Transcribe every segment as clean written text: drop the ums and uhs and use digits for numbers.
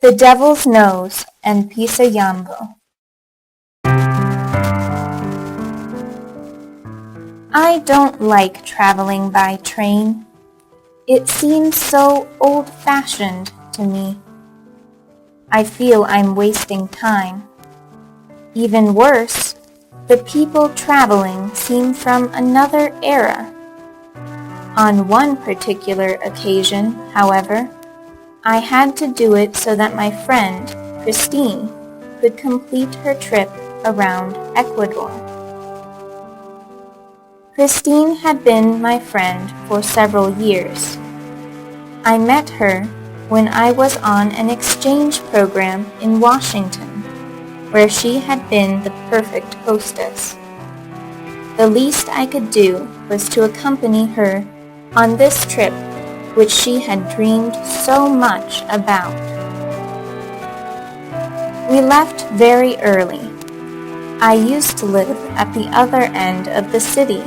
The Devil's Nose and Pisayambo. I don't like traveling by train. It seems so old-fashioned to me. I feel I'm wasting time. Even worse, the people traveling seem from another era. On one particular occasion, however, I had to do it so that my friend, Christine, could complete her trip around Ecuador. Christine had been my friend for several years. I met her when I was on an exchange program in Washington, where she had been the perfect hostess. The least I could do was to accompany her on this trip which she had dreamed so much about. We left very early. I used to live at the other end of the city,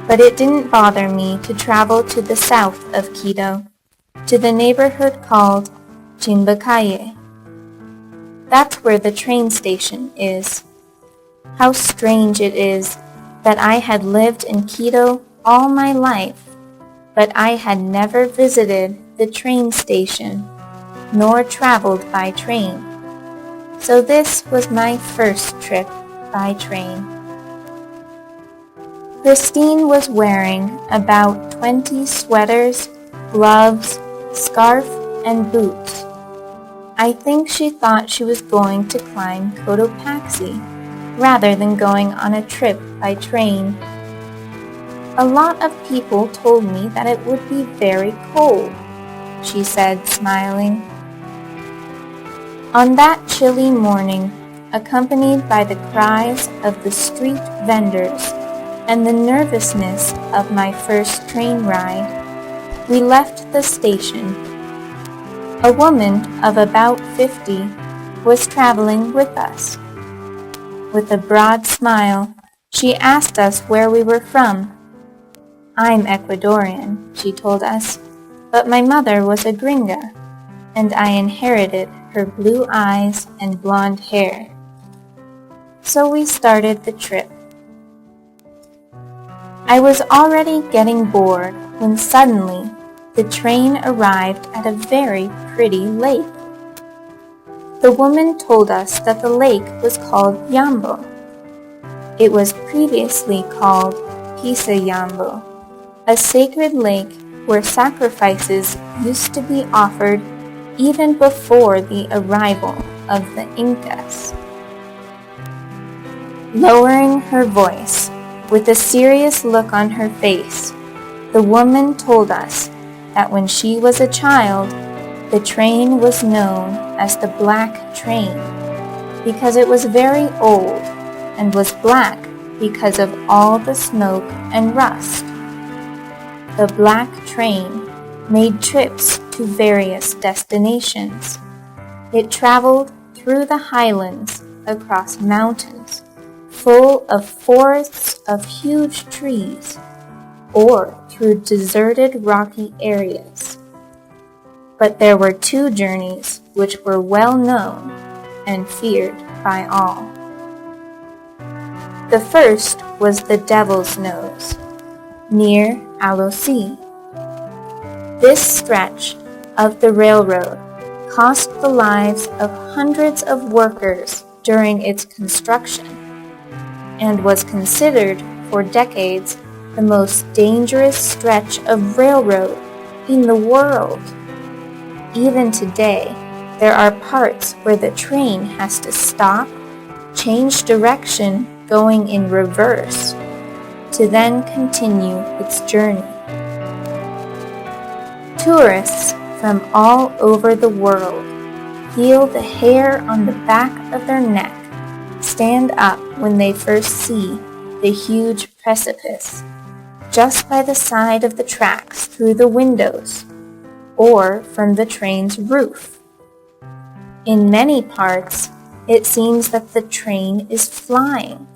but it didn't bother me to travel to the south of Quito, to the neighborhood called Chimbacaye. That's where the train station is. How strange it is that I had lived in Quito all my life, but I had never visited the train station, nor traveled by train. So this was my first trip by train. Christine was wearing about 20 sweaters, gloves, scarf, and boots. I think she thought she was going to climb Cotopaxi, rather than going on a trip by train. A lot of people told me that it would be very cold, she said, smiling. On that chilly morning, accompanied by the cries of the street vendors and the nervousness of my first train ride, we left the station. A woman of about 50 was traveling with us. With a broad smile, she asked us where we were from. I'm Ecuadorian, she told us, but my mother was a gringa, and I inherited her blue eyes and blonde hair. So we started the trip. I was already getting bored when suddenly the train arrived at a very pretty lake. The woman told us that the lake was called Yambo. It was previously called Pisayambo, a sacred lake where sacrifices used to be offered even before the arrival of the Incas. Lowering her voice, with a serious look on her face, the woman told us that when she was a child, the train was known as the Black Train because it was very old and was black because of all the smoke and rust. The Black Train made trips to various destinations. It traveled through the highlands, across mountains, full of forests of huge trees, or through deserted rocky areas. But there were two journeys which were well known and feared by all. The first was the Devil's Nose, near Alosi. This stretch of the railroad cost the lives of hundreds of workers during its construction and was considered for decades the most dangerous stretch of railroad in the world. Even today, there are parts where the train has to stop, change direction going in reverse, to then continue its journey. Tourists from all over the world feel the hair on the back of their neck stand up when they first see the huge precipice just by the side of the tracks through the windows or from the train's roof. In many parts, it seems that the train is flying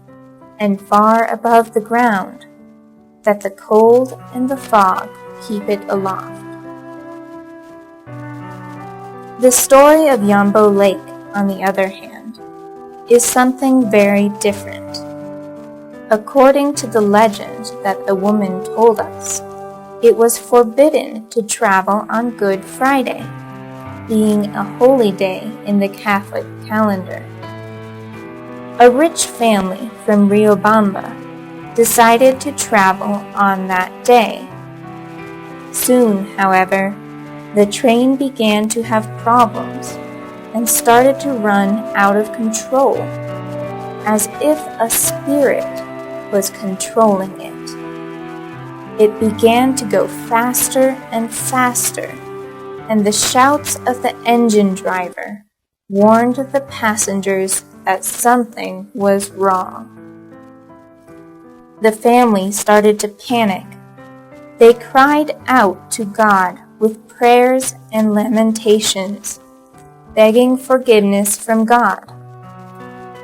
and far above the ground, that the cold and the fog keep it aloft. The story of Yambo Lake, on the other hand, is something very different. According to the legend that the woman told us, it was forbidden to travel on Good Friday, being a holy day in the Catholic calendar. A rich family from Riobamba decided to travel on that day. Soon, however, the train began to have problems and started to run out of control, as if a spirit was controlling it. It began to go faster and faster, and the shouts of the engine driver warned the passengers that something was wrong. The family started to panic. They cried out to God with prayers and lamentations, begging forgiveness from God.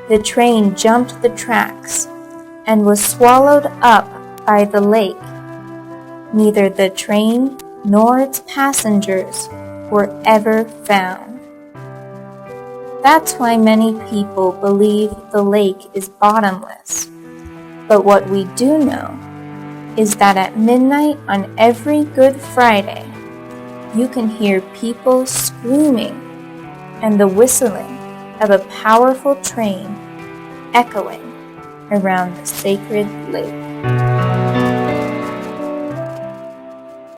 The train jumped the tracks and was swallowed up by the lake. Neither the train nor its passengers were ever found. That's why many people believe the lake is bottomless. But what we do know is that at midnight on every Good Friday, you can hear people screaming and the whistling of a powerful train echoing around the sacred lake.